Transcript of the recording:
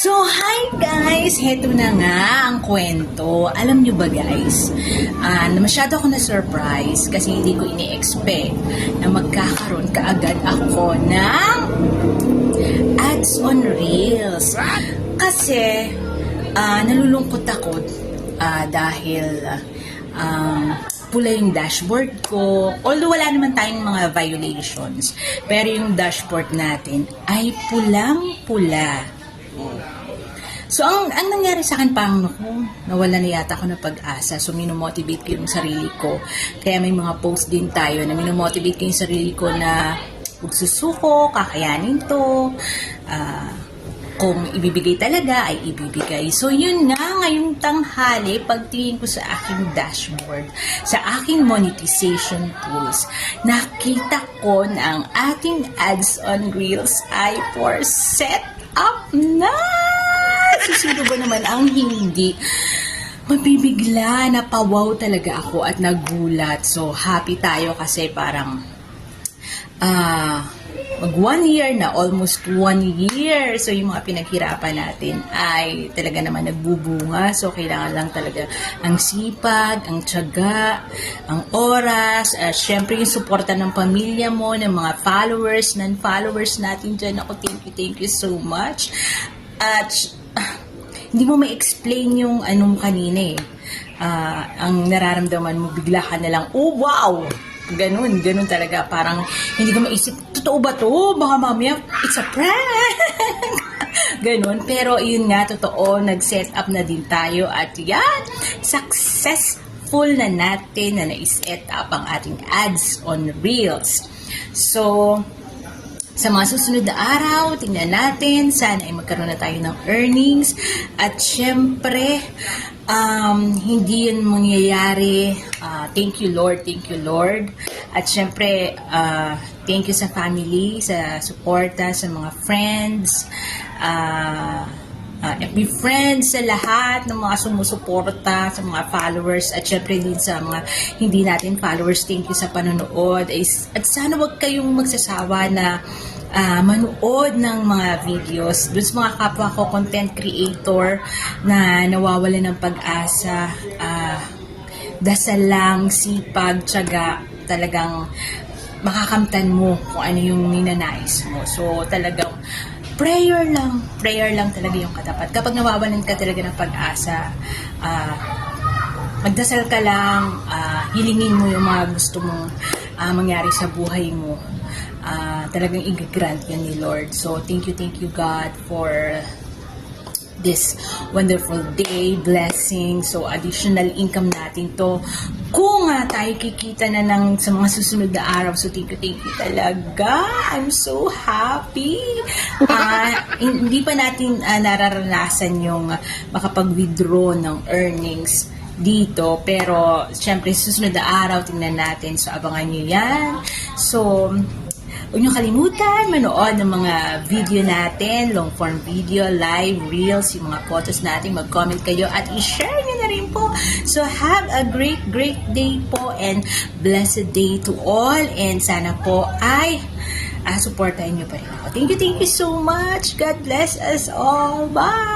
So, hi guys! Heto na nga ang kwento. Alam nyo ba guys, na masyado ako na-surprise kasi hindi ko ini-expect na magkakaroon kaagad ako ng ads on Reels. Kasi, nalulungkot ako dahil pula yung dashboard ko. Although wala naman tayong mga violations, pero yung dashboard natin ay pulang-pula. So, ang nangyari sa akin, parang nawala na yata ako ng pag-asa. So, minomotivate ko yung sarili ko. Kaya may mga post din tayo na minomotivate ko yung sarili ko na magsusuko, kakayanin to. Kung ibibigay talaga, ay ibibigay. So, yun nga, ngayong tanghali, pagtingin ko sa aking dashboard, sa aking monetization tools, nakita ko na ang ating ads on Reels ay for set up na! Sino ba naman ang hindi mabibigla, napawaw talaga ako at nagulat. So, happy tayo kasi parang mag 1 year na, almost 1 year. So, yung mga pinaghirapan natin ay talaga naman nagbubunga. So, kailangan lang talaga ang sipag, ang tiyaga, ang oras, syempre yung suporta ng pamilya mo, ng mga followers, non-followers natin dyan. Ako, thank you so much. At hindi mo ma-explain yung anong kanina eh. Ang nararamdaman mo, bigla ka na lang, oh wow! Ganun talaga. Parang hindi ko maisip, totoo ba to? Baka mamaya, it's a prank! Ganun. Pero yun nga, totoo, nag-set up na din tayo at yan, successful na natin na na-set up ang ating ads on Reels. So, sa mga susunod na araw, tingnan natin, sana ay magkaroon na tayo ng earnings. At syempre, hindi yun mangyayari. Thank you Lord. At syempre, thank you sa family, sa suporta, sa mga friends, FB friends, sa lahat ng mga sumusuporta, sa mga followers, at syempre din sa mga hindi natin followers, thank you sa panonood. At sana wag kayong magsasawa na manood ng mga videos doon sa mga kapwa ko content creator na nawawala ng pag-asa. Dasal lang, sipag, tiyaga, talagang makakamtan mo kung ano yung ninanais mo. So talagang prayer lang talaga yung katapat. Kapag nawawalan ka talaga ng pag-asa, magdasal ka lang, hilingin mo yung mga gusto mong mangyari sa buhay mo. Talagang i-grant yan ni Lord. So, thank you God for this wonderful day, blessing. So, additional income natin to. Kung tayo kikita na sa mga susunod na araw, so thank you talaga. I'm so happy. Hindi pa natin nararanasan yung makapag-withdraw ng earnings dito, pero syempre susunod na araw tingnan natin, so abangan nyo yan. So, huwag nyo kalimutan manood ng mga video natin, long form video, live, reels, yung mga photos natin, mag-comment kayo at i-share nyo na rin po. So, have a great day po and blessed day to all, and sana po ay supportahin nyo pa rin ako. Thank you so much. God bless us all. Bye!